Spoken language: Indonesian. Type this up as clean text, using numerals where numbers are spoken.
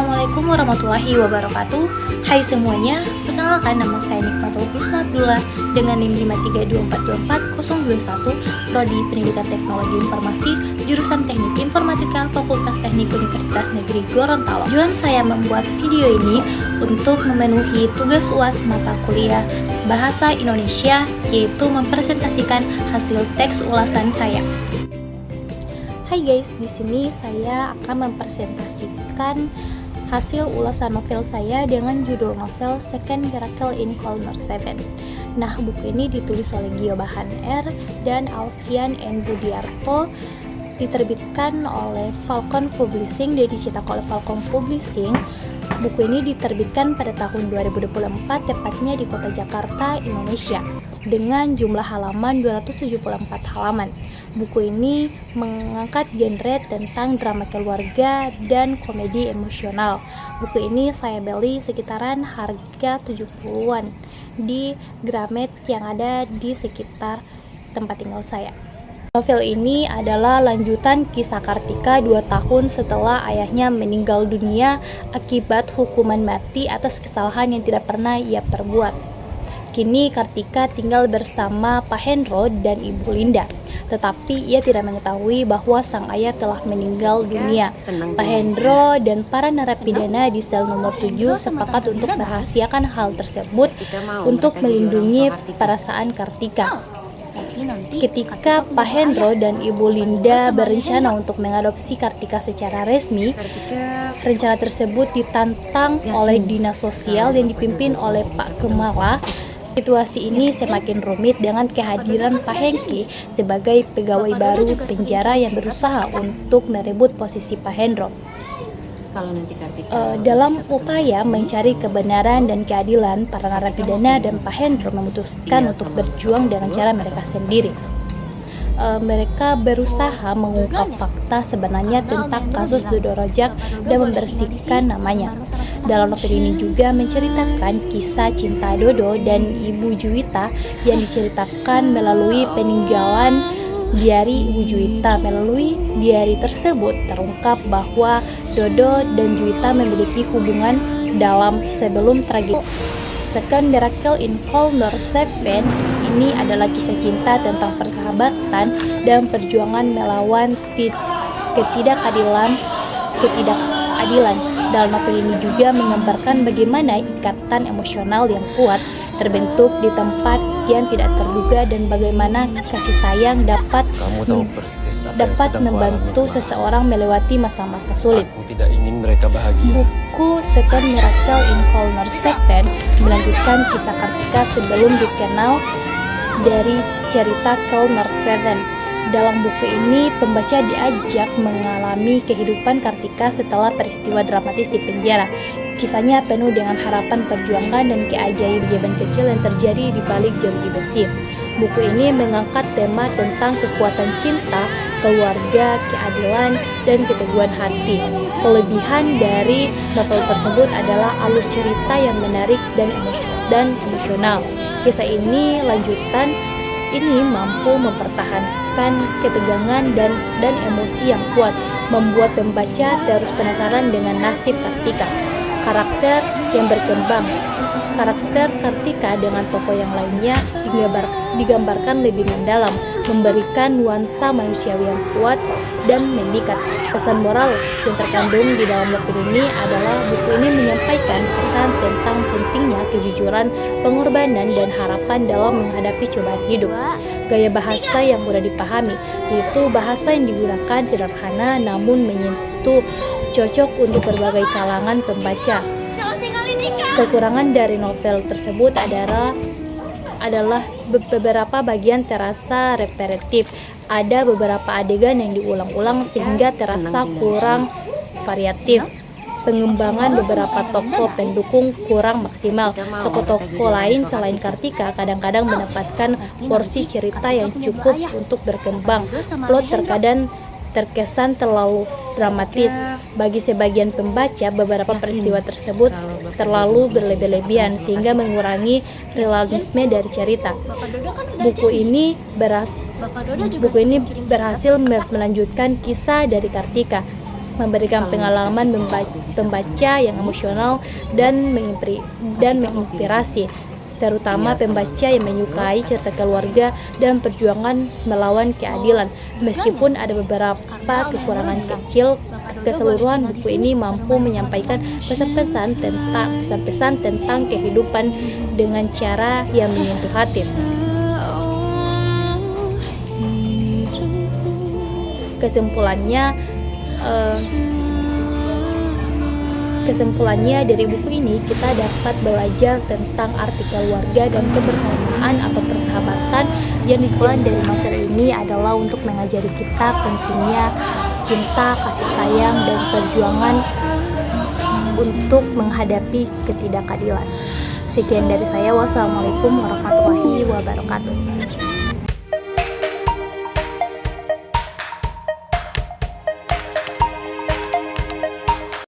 Assalamualaikum warahmatullahi wabarakatuh. Hai semuanya, perkenalkan nama saya Nikmatul Husna Abdullah dengan NIM 532424021, Prodi Pendidikan Teknologi Informasi, jurusan Teknik Informatika, Fakultas Teknik Universitas Negeri Gorontalo. Tujuan saya membuat video ini untuk memenuhi tugas UAS mata kuliah Bahasa Indonesia, yaitu mempresentasikan hasil teks ulasan saya. Hai guys, di sini saya akan mempresentasikan hasil ulasan novel saya dengan judul novel Second Miracle in Corner 7. Nah, buku ini ditulis oleh Gio Bahan R dan Alfian N. Budiarto, diterbitkan oleh Falcon Publishing dan dicetak oleh Falcon Publishing. Buku ini diterbitkan pada tahun 2024, tepatnya di kota Jakarta, Indonesia, dengan jumlah halaman 274 halaman. Buku ini mengangkat genre tentang drama keluarga dan komedi emosional. Buku ini saya beli sekitaran harga 70-an di Gramet yang ada di sekitar tempat tinggal saya. Novel ini adalah lanjutan kisah Kartika 2 tahun setelah ayahnya meninggal dunia akibat hukuman mati atas kesalahan yang tidak pernah ia perbuat. Kini Kartika tinggal bersama Pak Hendro dan Ibu Linda, tetapi ia tidak mengetahui bahwa sang ayah telah meninggal dunia. Pak Hendro dan para narapidana di sel nomor 7 sepakat untuk merahasiakan hal tersebut untuk melindungi perasaan Kartika. Ketika Pak Hendro dan Ibu Linda berencana untuk mengadopsi Kartika secara resmi, rencana tersebut ditantang oleh dinas sosial yang dipimpin oleh Pak Kemala. Situasi ini semakin rumit dengan kehadiran Pak Hengki sebagai pegawai baru penjara yang berusaha untuk merebut posisi Pak Hendro. Dalam upaya mencari kebenaran dan keadilan, para narapidana dan Pak Hendro memutuskan untuk berjuang dengan cara mereka sendiri. Mereka berusaha mengungkap fakta sebenarnya tentang kasus Dodo Rojak dan membersihkan namanya. Dalam novel ini juga menceritakan kisah cinta Dodo dan Ibu Juwita yang diceritakan melalui peninggalan diari Ibu Juwita. Melalui diari tersebut terungkap bahwa Dodo dan Juwita memiliki hubungan dalam sebelum tragedi. Second Miracle in Corner 7 ini adalah kisah cinta tentang persahabatan dan perjuangan melawan ketidakadilan. Dalam novel ini juga menggambarkan bagaimana ikatan emosional yang kuat terbentuk di tempat yang tidak terduga dan bagaimana kasih sayang dapat membantu seseorang melewati masa-masa sulit. Aku tidak ingin mereka bahagia. Buku Second Miracle in Corner 7 melanjutkan kisah Kartika sebelum dikenal dari cerita Corner 7. Dalam buku ini, pembaca diajak mengalami kehidupan Kartika setelah peristiwa dramatis di penjara. Kisahnya penuh dengan harapan perjuangan dan keajaiban kecil yang terjadi di balik jeruji besi. Buku ini mengangkat tema tentang kekuatan cinta, keluarga, keadilan, dan keteguhan hati. Kelebihan dari novel tersebut adalah alur cerita yang menarik dan emosional. Kisah ini mampu mempertahankan ketegangan dan emosi yang kuat, membuat pembaca terus penasaran dengan nasib Kartika. Karakter yang berkembang. Karakter Kartika dengan tokoh yang lainnya digambarkan lebih mendalam, memberikan nuansa manusiawi yang kuat dan memikat. Pesan moral yang terkandung di dalam novel ini adalah buku ini menyampaikan pesan tentang pentingnya kejujuran, pengorbanan, dan harapan dalam menghadapi cobaan hidup. Gaya bahasa yang mudah dipahami, yaitu bahasa yang digunakan sederhana namun menyentuh, cocok untuk berbagai kalangan pembaca. Kekurangan dari novel tersebut adalah beberapa bagian terasa repetitif. Ada beberapa adegan yang diulang-ulang sehingga terasa kurang variatif. Pengembangan beberapa tokoh pendukung kurang maksimal. Tokoh-tokoh lain selain Kartika kadang-kadang mendapatkan porsi cerita yang cukup untuk berkembang. Plot terkadang terkesan terlalu dramatis. Bagi sebagian pembaca, beberapa peristiwa tersebut terlalu berlebih-lebihan sehingga mengurangi realisme dari cerita. Buku ini berhasil melanjutkan kisah dari Kartika memberikan pengalaman pembaca yang emosional dan menginspirasi, terutama pembaca yang menyukai cerita keluarga dan perjuangan melawan keadilan. Meskipun ada beberapa kekurangan kecil, keseluruhan buku ini mampu menyampaikan pesan-pesan tentang kehidupan dengan cara yang menyentuh hati. Kesimpulannya dari buku ini kita dapat belajar tentang arti keluarga dan kebersamaan atau persahabatan. Yang dikeluarkan dari novel ini adalah untuk mengajari kita pentingnya cinta, kasih sayang, dan perjuangan untuk menghadapi ketidakadilan. Sekian dari saya. Wassalamualaikum warahmatullahi wabarakatuh.